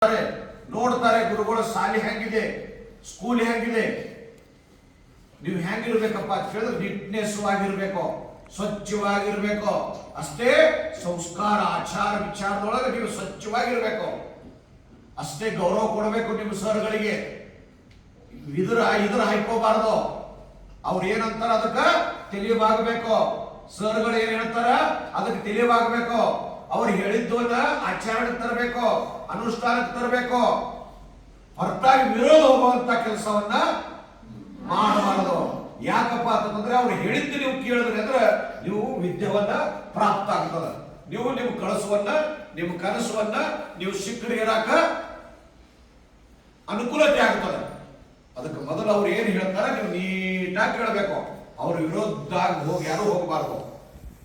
ನೋಡ್ತಾರೆ ಗುರುಗಳು ಶಾಲೆ ಹೆಂಗಿದೆ, ಸ್ಕೂಲ್ ಹೆಂಗಿದೆ, ನೀವು ಹೆಂಗಿರ್ಬೇಕಪ್ಪ ಅಂತ ಹೇಳಿದ್ರೆ ನೀಟ್ನೆಸ್ ಆಗಿರ್ಬೇಕು, ಸ್ವಚ್ಛವಾಗಿರ್ಬೇಕು. ಅಷ್ಟೇ ಸಂಸ್ಕಾರ ಆಚಾರ ವಿಚಾರದೊಳಗೆ ನೀವು ಸ್ವಚ್ಛವಾಗಿರ್ಬೇಕು. ಅಷ್ಟೇ ಗೌರವ ಕೊಡಬೇಕು ನಿಮ್ಮ ಸರ್ಗಳಿಗೆ. ಇದ್ರ ಹಾಯ್ಕೋಬಾರ್ದು. ಅವ್ರು ಏನಂತಾರ ಅದಕ್ಕೆ ತಿಳಿಯವಾಗಬೇಕು. ಸರ್ಗಳು ಏನ್ ಹೇಳ್ತಾರ ಅದಕ್ಕೆ ತಿಳಿಯವಾಗಬೇಕು. ಅವ್ರು ಹೇಳಿದ್ದನ್ನ ಆಚರಣೆಗೆ ತರಬೇಕು, ಅನುಷ್ಠಾನಕ್ಕೆ ತರಬೇಕು. ಹೊರತಾಗಿ ವಿರೋಧ ಹೋಗುವಂತ ಕೆಲಸವನ್ನ ಮಾಡಬಾರದು. ಯಾಕಪ್ಪ ಅಂತಂದ್ರೆ ಅವ್ರು ಹೇಳಿದ್ದು ನೀವು ಕೇಳಿದ್ರಿ ಅಂದ್ರೆ ನೀವು ವಿದ್ಯವನ್ನ ಪ್ರಾಪ್ತ ಆಗ್ತದ. ನೀವು ನಿಮ್ಮ ಕನಸವನ್ನ, ನಿಮ್ಮ ಕನಸವನ್ನ ನೀವು ಶಿಖರಿಗರಾಕ ಅನುಕೂಲತೆ ಆಗ್ತದೆ. ಅದಕ್ಕೆ ಮೊದಲು ಅವ್ರು ಏನ್ ಹೇಳ್ತಾರೆ ನೀವು ನೀಟಾಗಿ ಕೇಳಬೇಕು. ಅವ್ರ ವಿರೋಧ ಹೋಗಿ ಯಾರು ಹೋಗಬಾರ್ದು.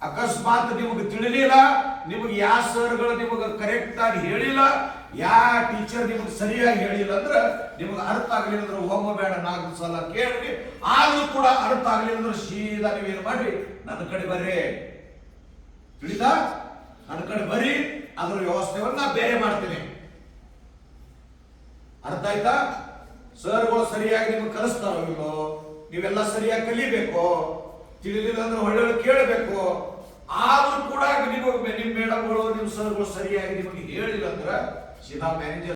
ಅಕಸ್ಮಾತ್ ನಿಮಗೆ ತಿಳಿಲಿಲ್ಲ, ನಿಮಗೆ ಯಾವ ಸರ್ಗಳು ನಿಮಗೆ ಕರೆಕ್ಟ್ ಆಗಿ ಹೇಳಿಲ್ಲ, ಯಾವ ಟೀಚರ್ ನಿಮಗೆ ಸರಿಯಾಗಿ ಹೇಳಿಲ್ಲ ಅಂದ್ರೆ ನಿಮಗೆ ಅರ್ಥ ಆಗ್ಲಿಲ್ಲ ಅಂದ್ರೆ ಹೋಗಬೇಡ, 4 ಸಲ ಕೇಳಿ. ಆದ್ರೂ ಕೂಡ ಅರ್ಥ ಆಗ್ಲಿಲ್ಲ ಅಂದ್ರೆ ಸೀದಾ ನೀವೇನು ಮಾಡಿ ನನ್ನ ಕಡೆ ಬರ್ರಿ, ತಿಳಿತಾ, ನನ್ನ ಕಡೆ ಬರ್ರಿ, ಅದ್ರ ವ್ಯವಸ್ಥೆಯನ್ನ ಬೇರೆ ಮಾಡ್ತೀನಿ. ಅರ್ಥ ಆಯ್ತಾ? ಸರ್ಗಳು ಸರಿಯಾಗಿ ನಿಮ್ಗೆ ಕಲಿಸ್ತಾರೋ ಇಲ್ಲೋ, ನೀವೆಲ್ಲ ಸರಿಯಾಗಿ ಕಲಿಬೇಕು. ತಿಳಿಲಿಲ್ಲ ಅಂದ್ರೆ ಒಳ್ಳೆ ಕೇಳಬೇಕು. ಆದ್ರೂ ಕೂಡ ನಿಮಗೆ ನಿಮ್ಮ ಮೇಡಮ್ಗಳು ನಿಮ್ಮ ಸರ್ಗಳು ಸರಿಯಾಗಿ ನಿಮಗೆ ಹೇಳಿಲ್ಲ ಅಂದ್ರೆ ಸೀದಾ ಮ್ಯಾನೇಜರ್